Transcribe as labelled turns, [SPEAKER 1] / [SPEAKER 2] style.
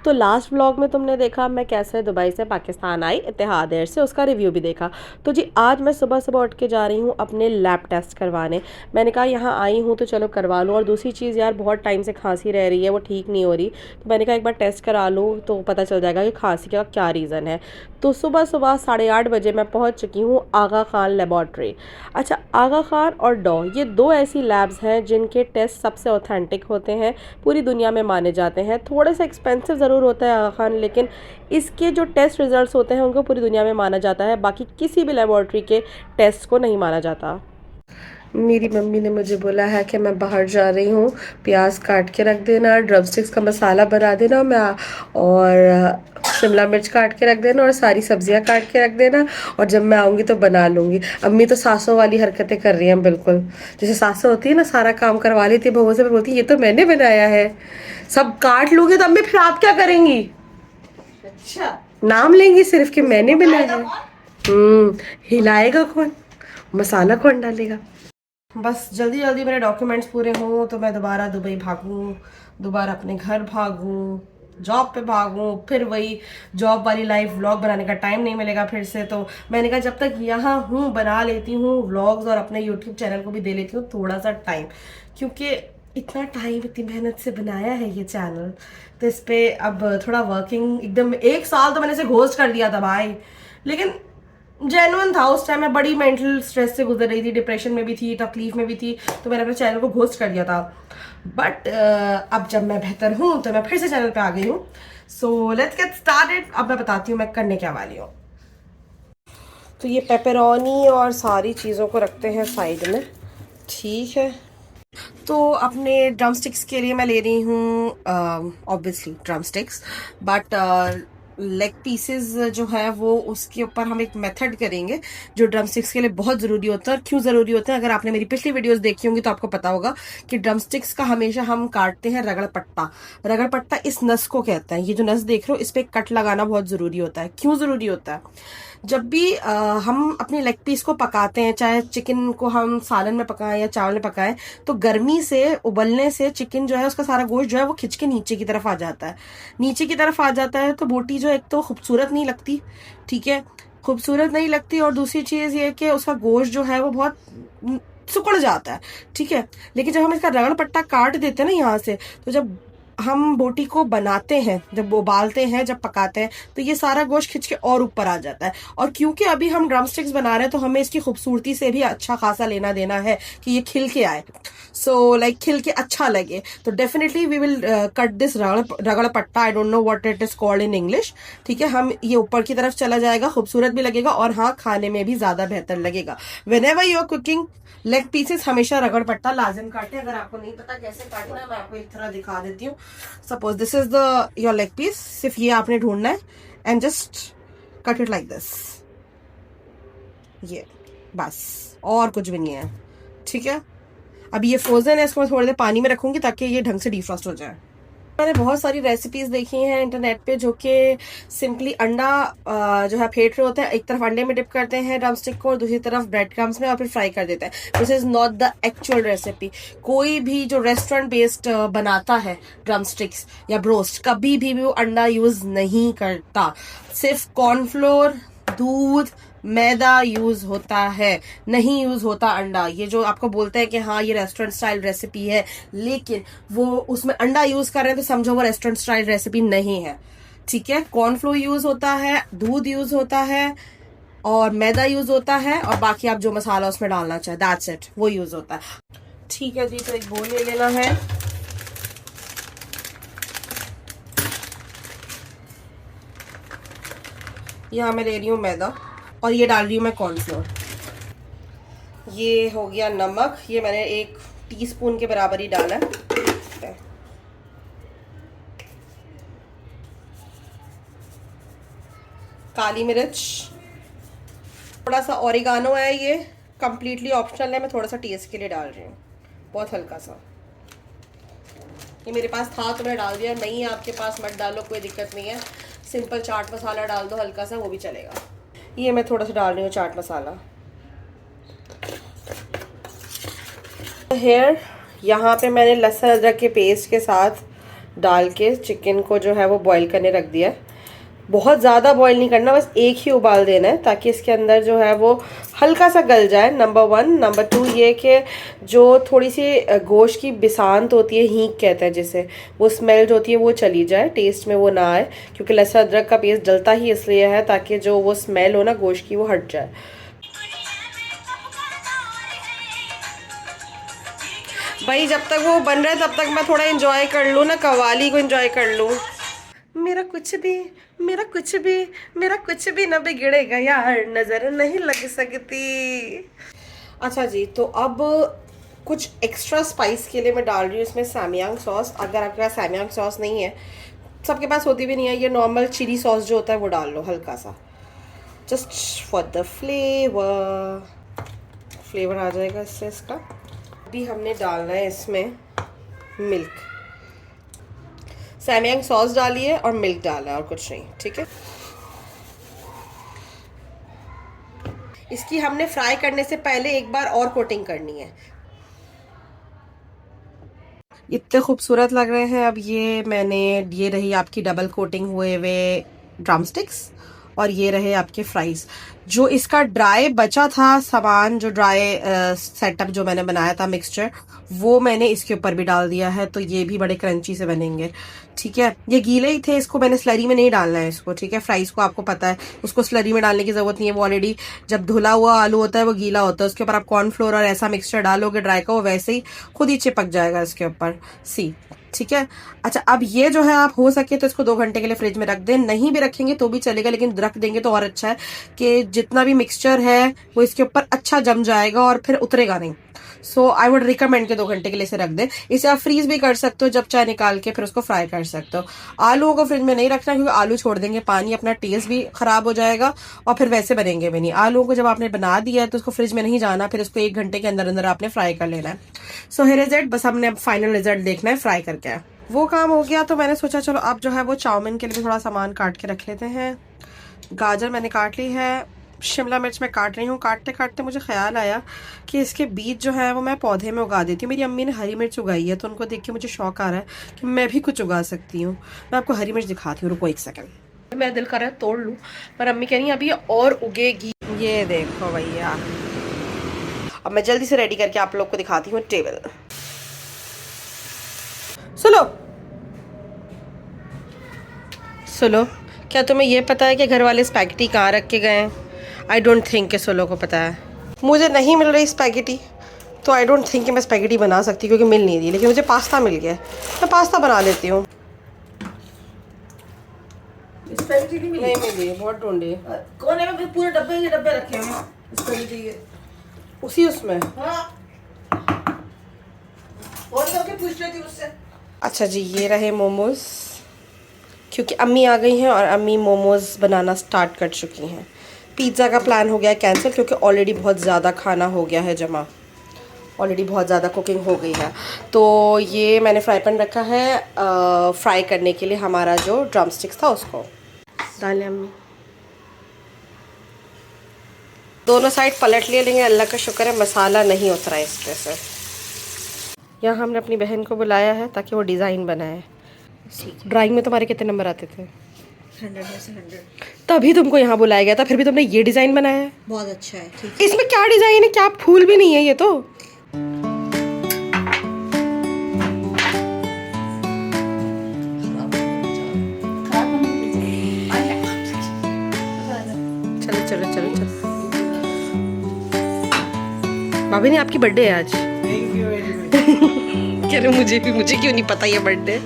[SPEAKER 1] तो last vlog में तुमने देखा मैं कैसे दुबई से पाकिस्तान आई इत्तेहाद एयर से, उसका रिव्यू भी देखा। तो जी आज मैं सुबह सुबह उठ के जा रही हूँ अपने लैब टेस्ट करवाने। मैंने कहा यहाँ आई हूँ तो चलो करवा लूँ, और दूसरी चीज़ यार बहुत टाइम से खांसी रह रही है, वो ठीक नहीं हो रही, तो मैंने कहा एक बार टेस्ट करा लूँ तो पता चल जाएगा कि खांसी का क्या रीज़न है। तो सुबह सुबह 8:30 बजे मैं पहुँच चुकी हूँ आगा खान लेबॉर्ट्री। अच्छा, आगा खान और डॉ ये दो ऐसी लैब्स हैं जिनके टेस्ट सबसे ऑथेंटिक होते हैं, पूरी दुनिया में माने जाते हैं। थोड़े से एक्सपेंसिव ज़रूर होता है आगा खान, लेकिन इसके जो टेस्ट रिज़ल्ट्स होते हैं उनको पूरी दुनिया में माना जाता है, बाकी किसी भी लेबॉर्ट्री के टेस्ट को नहीं माना जाता। मेरी मम्मी ने मुझे बोला है कि मैं बाहर जा रही हूँ, प्याज काट के रख देना, ड्रम स्टिक्स का मसाला बना देना, मैं और शिमला मिर्च काट के रख देना और सारी सब्जियां काट के रख देना, और जब मैं आऊँगी तो बना लूँगी। अम्मी तो सासों वाली हरकतें कर रही हैं बिल्कुल, जैसे सासों होती है ना, सारा काम करवा लेती है बहू से, फिर बोलती है ये तो मैंने बनाया है। सब काट लोगे तो अम्मी फिर आप क्या करेंगी? अच्छा, नाम लेंगी सिर्फ कि मैंने बनाया है। हिलाएगा कौन, मसाला कौन डालेगा? बस जल्दी जल्दी मेरे डॉक्यूमेंट्स पूरे हों तो मैं दोबारा दुबई भागूं, दोबारा अपने घर भागूं, जॉब पे भागूं, फिर वही जॉब वाली लाइफ, व्लॉग बनाने का टाइम नहीं मिलेगा फिर से। तो मैंने कहा जब तक यहाँ हूँ बना लेती हूँ व्लॉग्स और अपने यूट्यूब चैनल को भी दे लेती हूँ थोड़ा सा टाइम, क्योंकि इतना टाइम इतनी मेहनत से बनाया है ये चैनल, तो इस पर अब थोड़ा वर्किंग एकदम 1 साल तो मैंने इसे घोस्ट कर दिया था भाई, लेकिन जेन्युइन था। उस टाइम मैं बड़ी मेंटल स्ट्रेस से गुजर रही थी, डिप्रेशन में भी थी, तकलीफ में भी थी, तो मैंने अपने चैनल को घोस्ट कर दिया था। बट अब जब मैं बेहतर हूँ तो मैं फिर से चैनल पे आ गई हूँ। So let's get started. अब मैं बताती हूँ मैं करने क्या वाली हूँ। तो ये पेपरोनी और सारी चीज़ों को रखते हैं साइड में, ठीक है। तो अपने ड्रम स्टिक्स के लिए मैं ले रही हूँ obviously drum sticks, but leg pieces जो है वो उसके ऊपर हम एक मेथड करेंगे जो ड्रम स्टिक्स के लिए बहुत ज़रूरी होता है। और क्यों ज़रूरी होता है, अगर आपने मेरी पिछली वीडियोस देखी होंगी तो आपको पता होगा कि ड्रम स्टिक्स का हमेशा हम काटते हैं रगड़ पट्टा। रगड़ पट्टा इस नस को कहते हैं, ये जो नस देख रहे हो इस पर कट लगाना बहुत ज़रूरी होता है। क्यों ज़रूरी होता है? जब भी हम अपने लेग पीस को पकाते हैं, चाहे चिकन को हम सालन में पकाएं या चावल में पकाएं, तो गर्मी से उबलने से चिकन जो है उसका सारा गोश्त जो है वो खिंच के नीचे की तरफ आ जाता है। नीचे की तरफ आ जाता है तो बोटी जो एक तो खूबसूरत नहीं लगती, ठीक है, खूबसूरत नहीं लगती, और दूसरी चीज ये कि उसका गोश्त जो है वो बहुत सिकुड़ जाता है, ठीक है। लेकिन जब हम इसका रगड़ पट्टा काट देते हैं ना यहाँ से, तो जब हम बोटी को बनाते हैं, जब उबालते हैं, जब पकाते हैं, तो ये सारा गोश्त खिंच के और ऊपर आ जाता है। और क्योंकि अभी हम ड्रम स्टिक्स बना रहे हैं तो हमें इसकी खूबसूरती से भी अच्छा खासा लेना देना है कि ये खिल के आए, सो लाइक खिल के अच्छा लगे। तो definitely we will cut this रगड़ पट्टा, I don't know what it is called in English, ठीक है। हम ये ऊपर की तरफ चला जाएगा, खूबसूरत भी लगेगा और हाँ खाने में भी ज्यादा बेहतर लगेगा। Whenever you are cooking leg pieces हमेशा रगड़ पट्टा लाजिम काटे। अगर आपको नहीं पता कैसे काटना है मैं आपको एक तरह दिखा देती हूँ। Suppose this is the your leg piece, सिर्फ ये आपने ढूंढना है and just cut it like this, ये बस, और कुछ भी नहीं है, ठीक है। अब ये फ्रोजन है, इसको मैं थोड़ी देर पानी में रखूंगी ताकि ये ढंग से डिफ्रॉस्ट हो जाए। मैंने बहुत सारी रेसिपीज देखी हैं इंटरनेट पे जो कि सिंपली अंडा जो है फेंट रहे होते हैं, एक तरफ अंडे में डिप करते हैं ड्रम स्टिक को और दूसरी तरफ ब्रेड क्रम्स में और फिर फ्राई कर देते हैं। This is not the actual recipe. कोई भी जो रेस्टोरेंट बेस्ड बनाता है ड्रम स्टिक्स या ब्रोस्ट, कभी भी वो अंडा यूज नहीं करता, सिर्फ कॉर्नफ्लोर, दूध, मैदा यूज होता है, नहीं यूज होता अंडा। ये जो आपको बोलते हैं कि हाँ ये रेस्टोरेंट स्टाइल रेसिपी है, लेकिन वो उसमें अंडा यूज कर रहे हैं तो समझो वो रेस्टोरेंट स्टाइल रेसिपी नहीं है, ठीक है। कॉर्नफ्लोर यूज होता है, दूध यूज होता है और मैदा यूज होता है, और बाकी आप जो मसाला उसमें डालना चाहे दैट्स इट, वो यूज होता है, ठीक है जी। तो एक बोल ले लेना है, यहाँ मैं ले रही हूँ मैदा और ये डाल रही हूँ मैं कॉर्नफ्लोर। ये हो गया नमक, ये मैंने 1 टीस्पून के बराबर ही डाला है। काली मिर्च, थोड़ा सा ओरिगानो है, ये कंप्लीटली ऑप्शनल है, मैं थोड़ा सा टेस्ट के लिए डाल रही हूँ, बहुत हल्का सा। ये मेरे पास था तो मैं डाल दिया, नहीं है आपके पास मत डालो, कोई दिक्कत नहीं है। सिंपल चाट मसाला डाल दो हल्का सा, वो भी चलेगा। ये मैं थोड़ा सा डाल रही हूँ चाट मसाला। हेयर यहाँ पे मैंने लहसुन अदरक के पेस्ट के साथ डाल के चिकन को जो है वो बॉईल करने रख दिया है। बहुत ज़्यादा बॉईल नहीं करना, बस एक ही उबाल देना है ताकि इसके अंदर जो है वो हल्का सा गल जाए, नंबर 1। नंबर 2 ये कि जो थोड़ी सी गोश्त की बिसांत होती है, हींग कहते हैं जिसे, वो स्मेल जो होती है वो चली जाए, टेस्ट में वो ना आए, क्योंकि लहसुन अदरक का पेस्ट डलता ही इसलिए है ताकि जो वो स्मेल हो ना गोश्त की वो हट जाए। भाई जब तक वो बन रहा है तब तक मैं थोड़ा इंजॉय कर लूँ ना, कव्वाली को इंजॉय कर लूँ। मेरा कुछ भी, मेरा कुछ भी, मेरा कुछ भी ना बिगड़ेगा यार, नजर नहीं लग सकती। अच्छा जी, तो अब कुछ एक्स्ट्रा स्पाइस के लिए मैं डाल रही हूँ इसमें सैमयांग सॉस। अगर आपके पास सैमयांग सॉस नहीं है, सबके पास होती भी नहीं है, ये नॉर्मल चिली सॉस जो होता है वो डाल लो हल्का सा, जस्ट फॉर द फ्लेवर आ जाएगा इससे इसका। अभी हमने डालना है इसमें मिल्क, सैमयांग सॉस डाली है और मिल्क डाला है और कुछ नहीं, ठीक है। इसकी हमने फ्राई करने से पहले एक बार और कोटिंग करनी है। इतने खूबसूरत लग रहे हैं। अब ये रही आपकी डबल कोटिंग हुए हुए ड्रमस्टिक्स और ये रहे आपके फ्राइज। जो इसका ड्राई बचा था सामान, जो ड्राई सेटअप जो मैंने बनाया था मिक्सचर, वो मैंने इसके ऊपर भी डाल दिया है, तो ये भी बड़े क्रंची से बनेंगे, ठीक है। ये गीले ही थे, इसको मैंने स्लरी में नहीं डालना है इसको, ठीक है। फ्राइज को आपको पता है उसको स्लरी में डालने की जरूरत नहीं है, वो ऑलरेडी जब धुला हुआ आलू होता है वो गीला होता है, उसके ऊपर आप कॉर्नफ्लोर और ऐसा मिक्सचर डालोगे ड्राई का, वो वैसे ही खुद ही चिपक जाएगा इसके ऊपर, सी, ठीक है। अच्छा, अब ये जो है आप हो सके तो इसको 2 घंटे के लिए फ्रिज में रख दें, नहीं भी रखेंगे तो भी चलेगा, लेकिन रख देंगे तो और अच्छा है कि जितना भी मिक्सचर है वो इसके ऊपर अच्छा जम जाएगा और फिर उतरेगा नहीं। सो आई वुड रिकमेंड के 2 घंटे के लिए इसे रख दें। इसे आप फ्रीज भी कर सकते हो, जब चाहे निकाल के फिर उसको फ्राई कर सकते हो। आलूओं को फ्रिज में नहीं रखना, क्योंकि आलू छोड़ देंगे पानी, अपना टेस्ट भी खराब हो जाएगा और फिर वैसे बनेंगे भी नहीं। आलूओं को जब आपने बना दिया है तो उसको फ्रिज में नहीं जाना, फिर उसको 1 घंटे के अंदर अंदर आपने फ्राई कर लेना है। सो हियर इज इट, बस हमने अब फाइनल रिजल्ट देखना है फ्राई करके। वो काम हो गया तो मैंने सोचा चलो अब जो है वो चाउमीन के लिए भी थोड़ा सामान काट के रख लेते हैं। गाजर मैंने काट ली है, शिमला मिर्च मैं काट रही हूँ। काटते काटते मुझे ख्याल आया कि इसके बीज जो है वो मैं पौधे में उगा देती हूँ। मेरी अम्मी ने हरी मिर्च उगाई है तो उनको देख के मुझे शौक आ रहा है कि मैं भी कुछ उगा सकती हूँ। मैं आपको हरी मिर्च दिखाती हूँ, रुको 1 सेकंड। मेरा दिल कर रहा है तोड़ लूँ, पर अम्मी कह रही है अभी और उगेगी। ये देखो भैया, अब मैं जल्दी से रेडी करके आप लोग को दिखाती हूँ टेबल। सुनो, क्या तुम्हें ये पता है कि घर वाले स्पैगेटी कहाँ रख के गए हैं? आई डोंट थिंक कि सोलो को पता है। मुझे नहीं मिल रही स्पैगेटी, तो आई डोंट थिंक कि मैं स्पैगेटी बना सकती, क्योंकि मिल नहीं रही। लेकिन मुझे पास्ता मिल गया है, मैं पास्ता बना लेती हूँ। स्पैगेटी नहीं मिली, बहुत ढूंढी।
[SPEAKER 2] कोने में पूरे डब्बे के डब्बे रखे हैं स्पैगेटी के,
[SPEAKER 1] उसी उसमें।
[SPEAKER 2] हाँ, और सबके पूछ लेती उससे।
[SPEAKER 1] अच्छा जी, ये रहे मोमोज, क्योंकि अम्मी आ गई हैं और अम्मी मोमोज बनाना स्टार्ट कर चुकी हैं। पिज़्ज़ा का प्लान हो गया कैंसिल, क्योंकि ऑलरेडी बहुत ज़्यादा खाना हो गया है जमा, ऑलरेडी बहुत ज़्यादा कुकिंग हो गई है। तो ये मैंने फ्राई पैन रखा है फ्राई करने के लिए हमारा जो ड्रमस्टिक्स था उसको डालें अम्मी। दोनों साइड पलट लिए, लेकिन अल्लाह का शुक्र है मसाला नहीं उतरा इस पे से। यहाँ हमने अपनी बहन को बुलाया है ताकि वो डिज़ाइन बनाए। ड्राइंग में तुम्हारे कितने नंबर आते थे?
[SPEAKER 2] 100 में से 100।
[SPEAKER 1] तभी तुमको यहाँ बुलाया गया था, फिर भी तुमने ये डिज़ाइन बनाया है।
[SPEAKER 2] बहुत अच्छा है, ठीक है।
[SPEAKER 1] इसमें क्या डिज़ाइन है? क्या फूल भी नहीं है ये तो। चलो चलो चलो चलो। भाभी ने आपकी बर्थडे है आज।
[SPEAKER 2] Thank you very much.
[SPEAKER 1] कह रहे मुझे क्यों नहीं पता ये बर्थडे।